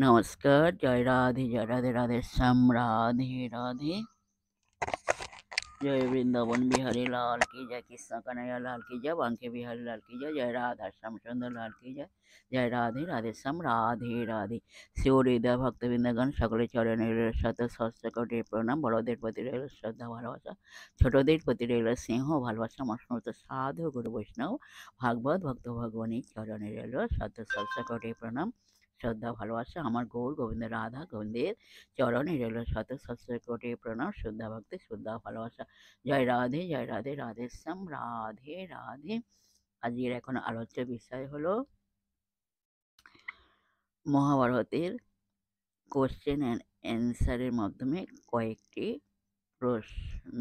नमस्कार, जय राधे जय राधे राधे श्याम राधे राधे। जय वृंदावन बिहारी लाल की जय, कृष्ण कन्हैया लाल की जय, बांके बिहारी लाल की जय, जय राधा श्यामचंद्र लाल की जय, जय राधे राधे श्याम राधे राधे। শিবহৃদয় ভক্তবৃন্দগণ সকলে চরণে রইল শত সহস্র কোটি প্রণাম। বড়দের প্রতি রইল শ্রদ্ধা ভালোবাসা, ছোটদের প্রতি রইল স্নেহ ভালোবাসা। আমার সমস্ত সাধু গুরু বৈষ্ণব ভাগবত ভক্ত ভগবানী চরণে রইল শত সহস্র কোটি প্রণাম, শ্রদ্ধা ভালোবাসা। আমার গৌর গোবিন্দ রাধা গোবিন্দের চরণে রইল শত সহস্র কোটি প্রণাম, শ্রদ্ধা ভক্তি শ্রদ্ধা ভালোবাসা। জয় রাধে জয় রাধে রাধে শ্যাম রাধে রাধে। আজকের এখন আলোচ্য বিষয় হলো মহাভারতের কোশ্চেন অ্যান্ড অ্যান্সারের মাধ্যমে কয়েকটি প্রশ্ন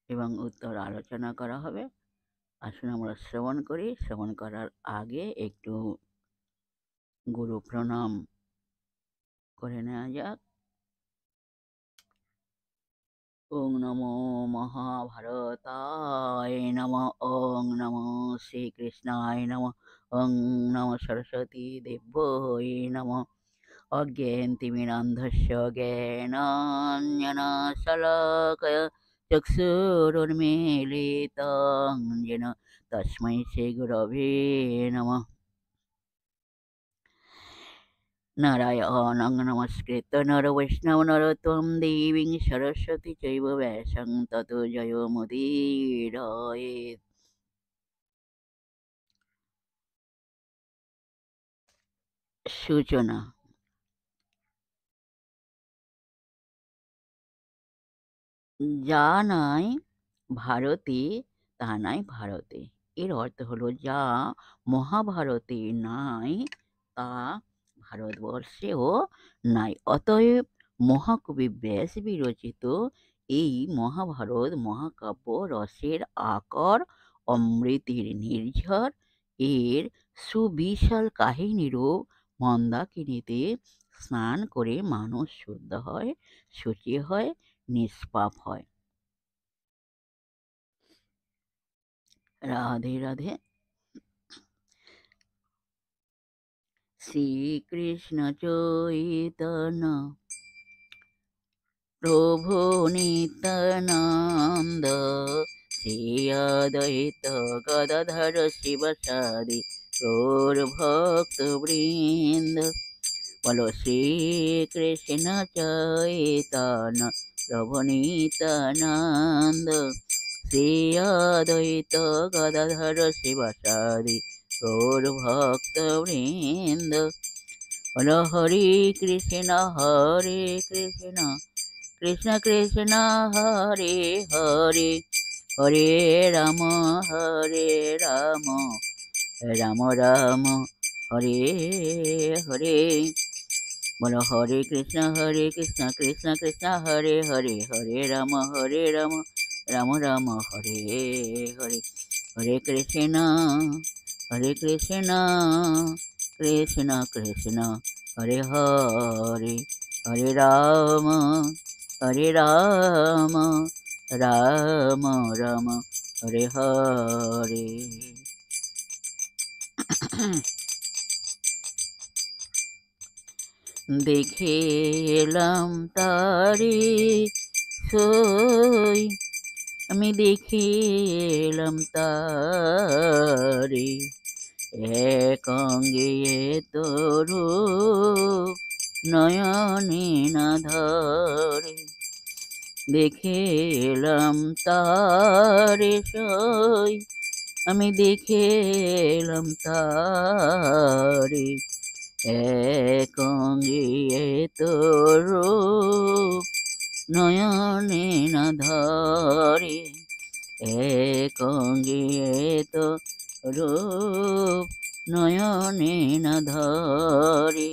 এবং উত্তর আলোচনা করা হবে। আসুন আমরা শ্রবণ করি। শ্রবণ করার আগে একটু গুরু প্রণাম করে নেওয়া যাক। ওং নমো মহাভারতায় নমঃ, ওং নমো শ্রীকৃষ্ণায় নমঃ, ওং নমো সরস্বতী দেব্যৈ নমঃ। অজ্ঞানতিমিরান্ধস্য জ্ঞানাঞ্জনশলাকয়া চক্ষুरुन्मीलितं येन তস্मै শ্রীগুরবে নমঃ। নারায়ণং নমস্কৃত্য নর বৈষ্ণব নরোত্তম দেবীং সরস্বতী চৈব ব্যাসং ততো জয়মুদীরয়েৎ। সূচনা। যা নাই ভারতে তা নাই ভারতে, এর অর্থ হলো যা মহাভারতে নাই তা ভারতবর্ষেও নাই। অতএব মহাকবি ব্যাস বিরচিত এই মহাভারত মহাকাব্য রসের আকর, অমৃতের নির্ঝর। এর সুবিশাল কাহিনীরূপ মন্দাকিনীতে স্নান করে মানুষ শুদ্ধ হয়, শুচি হয়, নিষ্পাপ হয়। রাধে রাধে। শ্রীকৃষ্ণ চৈতন্য প্রভু নিত্যানন্দ, শ্রী অদ্বৈত গদাধর শিবসাদি গৌর ভক্ত বৃন্দ। বলো শ্রীকৃষ্ণ চৈতন্য প্রভু নিত্যানন্দ, শ্রী অদ্বৈত গদাধর শিবসাদি গৌর ভক্ত বৃন্দ। বলো হরে কৃষ্ণ কৃষ্ণ কৃষ্ণ হরে হরে, হরে রাম রাম রাম হরে হরে। বলো হরে কৃষ্ণ কৃষ্ণ কৃষ্ণ হরে হরে, হরে রাম রাম রাম হরে হরে। হরে কৃষ্ণ কৃষ্ণ কৃষ্ণ হরে হরে, হরে রাম রাম রাম হরে হরে। দেখে এলাম তারে সই, আমি দেখে এলাম তারে, এক অঙ্গে তরু নয়নে না ধরে। দেখে এলাম তারে সই, আমি দেখে এলাম তারে, এক অঙ্গে তরু নয়নে না ধরে, এক অঙ্গে তরু নয়নে না ধরে।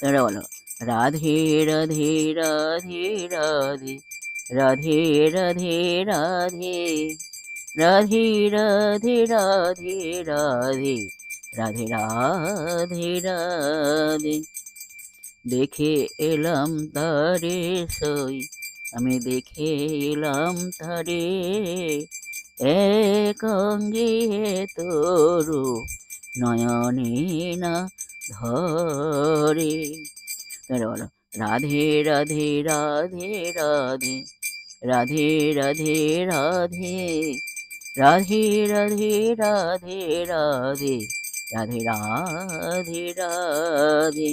তারা বলো রাধে রাধে রাধে রাধে, রাধে রাধে রাধে, রাধে রাধে রাধে রাধে, রাধে রাধে রাধে। দেখে এলাম তারে সই, আমি দেখে এলাম তারে, এক অঙ্গে তরু নয়নে না ধরে। তাহলে বলো রাধে রাধে রাধে রাধে রাধে রাধে রাধে রাধে রাধে রাধে রাধে রাধে রাধে রাধে।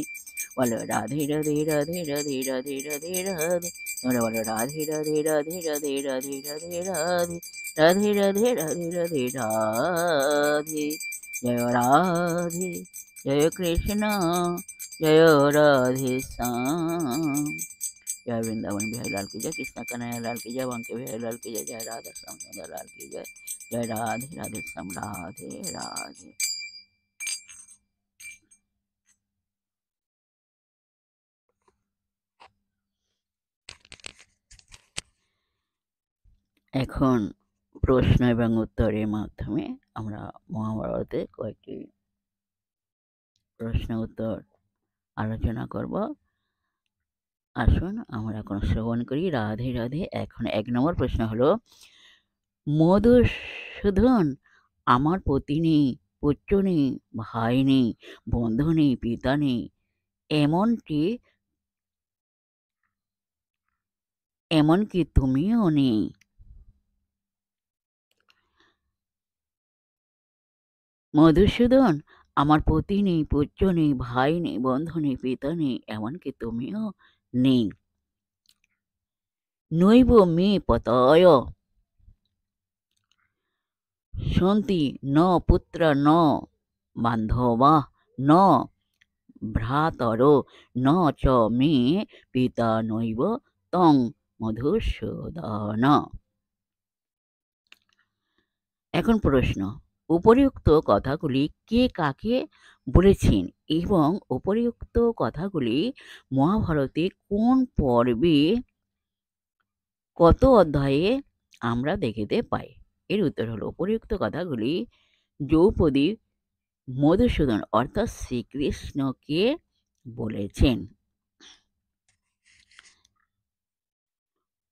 বলো রাধে রাধে রাধে রাধে রাধে রাধে রাধে। তোমরা বলো রাধে রাধে রাধে রাধে রাধে রাধে রাধে রাধে রাধে রাধে রাধে রাধে। জয় রাধে জয় কৃষ্ণ जय राधे श्याम। जय वृंदावन बिहारी लाल की जय, कृष्ण कन्हैया लाल की जय, बांके बिहारी लाल की जय, जय राधा श्याम सुंदर लाल की जय, जय राधे राधे श्याम राधे राधे। এখন প্রশ্ন এবং উত্তরের মাধ্যমে আমরা মহাভারতে কয়েকটি প্রশ্ন উত্তর আলোচনা করব। আসুন আমরা এখন শ্রবণ করি। রাধে রাধে। এখন ১ নম্বর প্রশ্ন হলো, মধুসূদন আমার পতি নেই, পুত্র নেই, ভাই নেই, বন্ধু নেই, পিতা নেই, এমনকি তুমিও নেই। মধুসূদন আমার পতি নেই, পুত্র নেই, ভাই নেই, বন্ধু নেই, পিতা নেই, এমনকি তুমিও নেই। নৈব মে পতয় সন্তি ন পুত্র ন বান্ধবা ন ভ্রাতর ন চ মে পিতা নৈব তং মধুসূদন। এখন প্রশ্ন, উপরিউক্ত কথাগুলি কে কাকে বলেছেন এবং উপরিউক্ত কথাগুলি মহাভারতে কোন পর্বে কত অধ্যায়ে আমরা দেখিতে পাই? এর উত্তর হলো, উপরিউক্ত কথাগুলি দ্রৌপদী মধুসূদন অর্থাৎ শ্রীকৃষ্ণকে বলেছেন।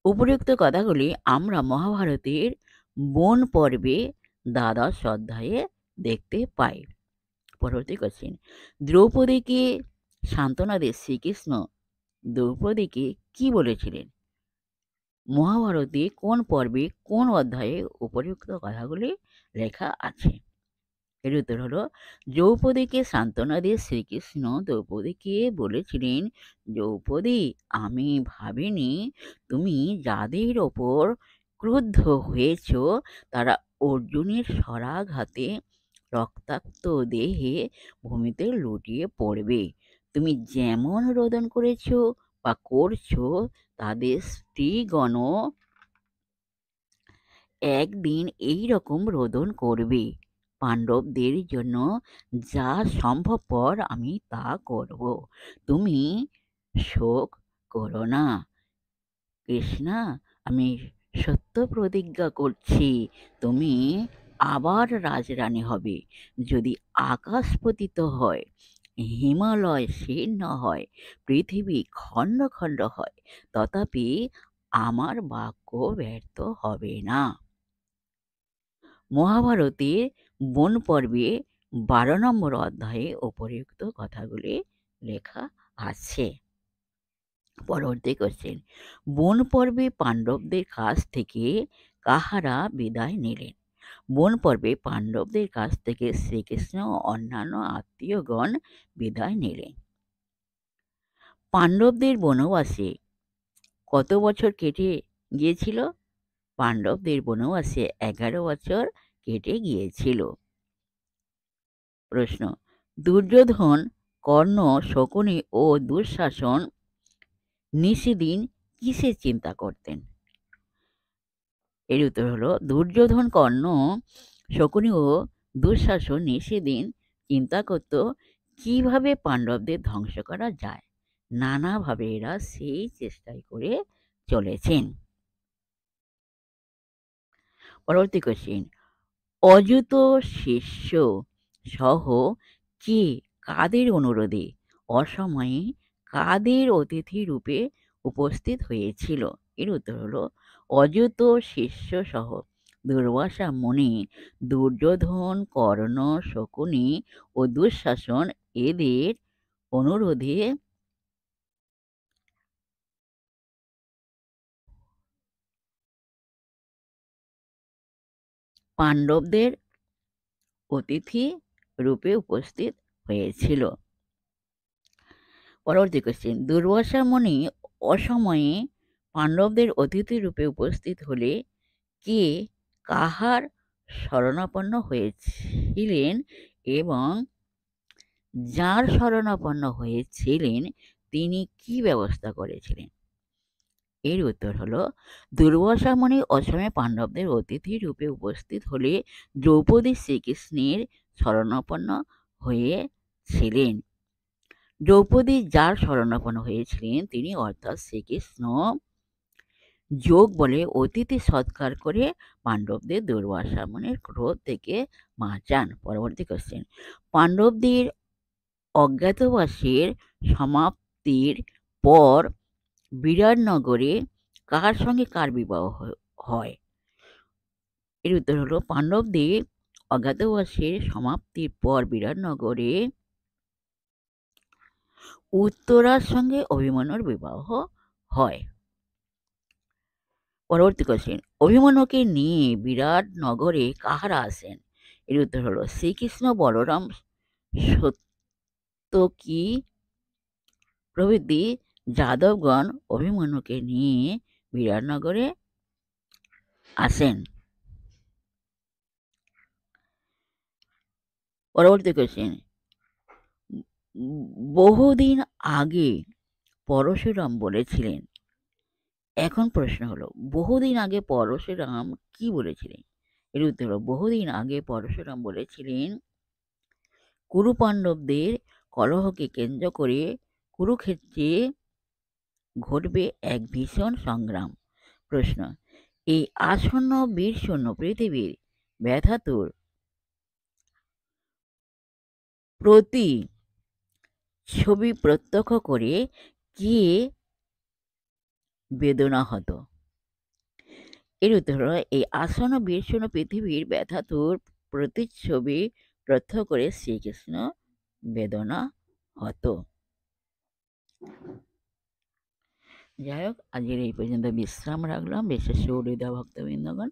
উপরিউক্ত কথাগুলি আমরা মহাভারতের বন পর্বে দ্বাদশ অধ্যায়ে দেখতে পাই। পরবর্তী কোশ্চেন, দ্রৌপদীকে সান্ত্বনা দিয়ে শ্রীকৃষ্ণ দ্রৌপদীকে কি বলেছিলেন? মহাভারতে কোন পর্বে কোন অধ্যায়ে উপরিউক্ত কথাগুলি লেখা আছে? এর উত্তর হলো, দ্রৌপদীকে সান্ত্বনা দিয়ে শ্রীকৃষ্ণ দ্রৌপদীকে বলেছিলেন, দ্রৌপদী আমি ভাবিনি তুমি যাদের ওপর ক্রুদ্ধ হয়েছ তারা অর্জুনের শরাঘাতে রক্তাক্ত দেহে ভূমিতে লুটিয়ে পড়বে। তুমি যেমন রোদন করেছ বা করছো তাদের স্ত্রীগণ একদিন এই রকম রোদন করবে। পাণ্ডবদের জন্য যা সম্ভবপর আমি তা করব, তুমি শোক করো না। কৃষ্ণা, আমি সত্য প্রতিজ্ঞা করছি তুমি আবার রাজরানী হবে। যদি আকাশ পতিত হয়, হিমালয় শীর্ণ হয়, পৃথিবী খণ্ড খণ্ড হয়, তথাপি আমার বাক্য ব্যর্থ হবে না। মহাভারতের বন পর্বে ১২ নম্বর অধ্যায়ে উপরিউক্ত কথাগুলি লেখা আছে। পরবর্তী কোশ্চেন, বন পর্বে পাণ্ডবদের কাছ থেকে কাহারা বিদায় নিলেন? বন পর্বে পাণ্ডবদের কাছ থেকে শ্রীকৃষ্ণ ও অন্যান্য আত্মীয়গণ বিদায় নিলেন। পাণ্ডবদের বনবাসে কত বছর কেটে গিয়েছিল? পাণ্ডবদের বনবাসে 11 বছর কেটে গিয়েছিল। প্রশ্ন, দুর্যোধন, কর্ণ, শকুনি ও দুঃশাসন নিশিদিন কিসের চিন্তা করতেন? এর উত্তর হলো, দুর্যোধন, কর্ণ, শকুনি ও দুঃশাসন নিশিদিন চিন্তা করত কিভাবে পাণ্ডবদের ধ্বংস করা যায়। নানাভাবে এরা সেই চেষ্টাই করে চলেছেন। পরবর্তী কোশ্চেন, অযুত শিষ্য সহ কে কাদের অনুরোধে অসময়ে কাদের অতিথি রূপে উপস্থিত হয়েছিল? এর উত্তর হলো, অযুত শিষ্য সহ দুর্বাসা মুনি, দুর্যোধন, কর্ণ, শকুনি ও দুঃশাসন এদের অনুরোধে পাণ্ডবদের অতিথি রূপে উপস্থিত হয়েছিল। পরবর্তী কোশ্চেন, দুর্বাসা মুনি অসময়ে পাণ্ডবদের অতিথি রূপে উপস্থিত হলে কে কাহার শরণাপন্ন হয়েছিলেন এবং যার শরণাপন্ন হয়েছিলেন তিনি কি ব্যবস্থা করেছিলেন? এর উত্তর হলো, দুর্বাসা মুনি অসময়ে পাণ্ডবদের অতিথি রূপে উপস্থিত হলে দ্রৌপদী শ্রীকৃষ্ণের শরণাপন্ন হয়েছিলেন। দ্রৌপদী যার শরণাপন্ন হয়েছিলেন তিনি অর্থাৎ শ্রীকৃষ্ণ যোগ বলে অতিথি সৎকার করে পাণ্ডবদের দুর্বাসা মুনির ক্রোধ থেকে বাঁচান। পরবর্তী কোশ্চেন, পাণ্ডবদের অজ্ঞাতবাসের সমাপ্তির পর বিরাটনগরে কার সঙ্গে কার বিবাহ হয়? এর উত্তর হলো, পাণ্ডবদের অজ্ঞাতবাসের সমাপ্তির পর বিরাটনগরে উত্তরার সঙ্গে অভিমন্যুর বিবাহ হয়। পরবর্তী কোশ্চেন, অভিমন্যুকে নিয়ে বিরাটনগরে কাহারা আসেন? এর উত্তর হলো, শ্রীকৃষ্ণ, বলরাম, সত্যকী প্রভৃতি যাদবগণ অভিমন্যুকে নিয়ে বিরাটনগরে আসেন। পরবর্তী কোশ্চেন, বহুদিন আগে পরশুরাম বলেছিলেন। এখন প্রশ্ন হলো, বহুদিন আগে পরশুরাম কি বলেছিলেন? এর উত্তর হলো, বহুদিন আগে পরশুরাম বলেছিলেন কুরু পাণ্ডবদের কলহকে কেন্দ্র করে কুরুক্ষেত্রে ঘটবে এক ভীষণ সংগ্রাম। প্রশ্ন, এই আসন্ন বীরশূন্য পৃথিবীর ব্যথাতুর প্রতি ছবি প্রত্যক্ষ করে কে বেদনা হতো? এর উত্তর হলো, এই আসন্ন বীরশূন্য পৃথিবীর ব্যথাতুর প্রতিচ্ছবি প্রত্যক্ষ করে শ্রীকৃষ্ণ বেদনা হতো। যাই হোক, আজকের এই পর্যন্ত বিশ্রাম রাখলাম। বিশেষ সুহৃদয় ভক্তবৃন্দগণ,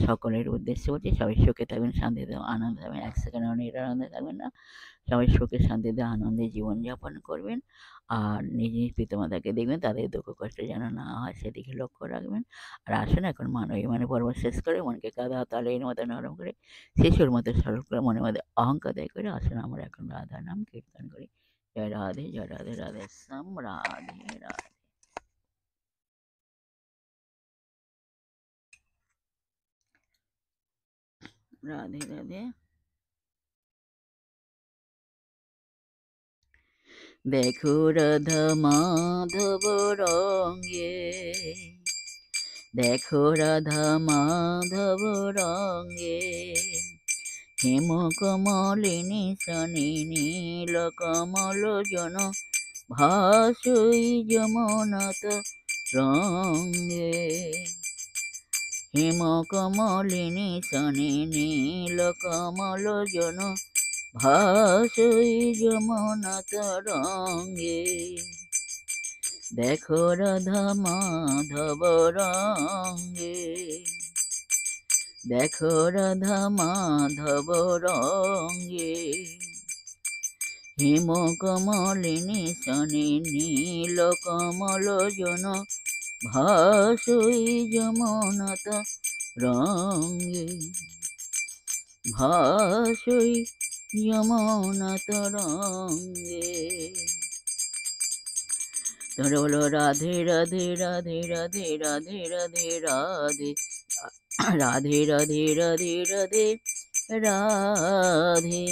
সকলের উদ্দেশ্যে বলছি, সবাই সুখে থাকবেন, শান্তিতে আনন্দে থাকবেন, এক সেকেন্ডও নিরানন্দে থাকবেন না। সবাই সুখে শান্তিতে আনন্দে জীবনযাপন করবেন। আর নিজ নিজ পিতামাতাকে দেখবেন, তাদের দুঃখ কষ্ট যেন না হয় সেদিকে লক্ষ্য রাখবেন। আর আসুন এখন মানবী পর্ব শেষ করে মনকে কাদা তালের মতো নরম করে শিশুর মতো সরল করে মনের মধ্যে অহংকার দেয় করে আসুন আমরা এখন রাধা নাম কীর্তন করি। জয় রাধে, জয় রাধে, রাধে শ্যাম, রাধে রাধে। রাধে রাধে। দেখো রাধা মাধব রঙ্গে, দেখো রাধা মাধব রঙ্গে, হেম কমলিনী শনি নীল কমল জন ভাসই যমুনাত রঙ্গে। হেম কমলিনী শনি নীল কমল জন ভাসই যমুনাত রঙ্গে। দেখো রাধা মাধব রঙ্গে, দেখো রাধা মাধব রঙ্গে, হেম কমলিনী শনি নীল কমল জন ভাসই যমুনাত রঙ্গে, ভাসই যমুনাত রঙ্গে। তোর বলো রাধে রাধে রাধে রাধে রাধে রাধে রাধে রাধে রাধে রাধে রাধে রাধে।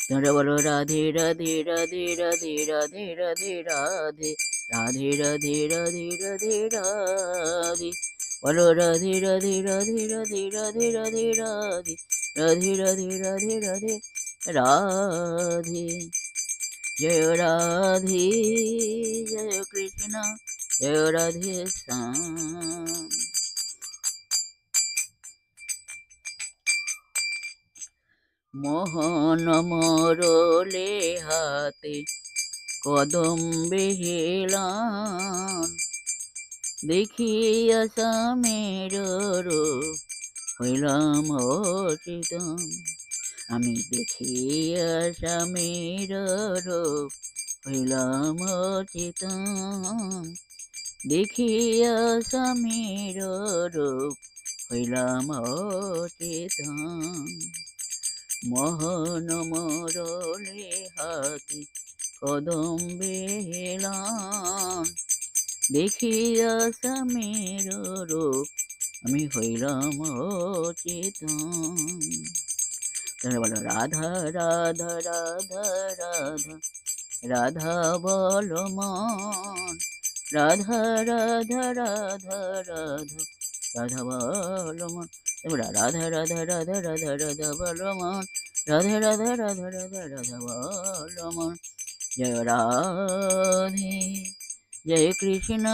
তোর বলো রাধে রাধে রাধে রাধে রাধে রাধে রাধে রাধে রাধে রাধে রাধে রাধে। বলো রাধে রাধে রাধে রাধে রাধে রাধে রাধে রাধে রাধে রাধে রাধে রাধে। জয় রাধে, জয় কৃষ্ণ, জয় রাধে শ্যাম। মোহন মোরলে হাতে কদম্বে হেলান, দেখিয়া স্বামীর রূপ হইলাম অচেতন। আমি দেখিয়া স্বামীর রূপ হইলাম অচেতন, দেখিয়া স্বামীর রূপ হইলাম অচেতন। মোহন মোরলে হাতে কদম্বে হেলান, দেখিয়া স্বামীর রূপ আমি হইলাম অচেতন। তাহলে বলো রাধা রাধা রাধা রাধা রাধা বল মন, রাধা রাধা রাধা রাধা রাধা বল মন। রাধা রাধা রাধা রাধা রাধা বল মন, রাধা রাধা রাধা রাধা রাধা বল মন। জয় রাধে জয় কৃষ্ণ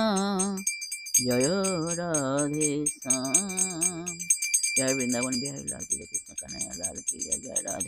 জয় রাধে শ্যাম। জয় বৃন্দাবন বিহারী লাল की जय, कृष्ण कन्हैया लाल की जय। जय राधे।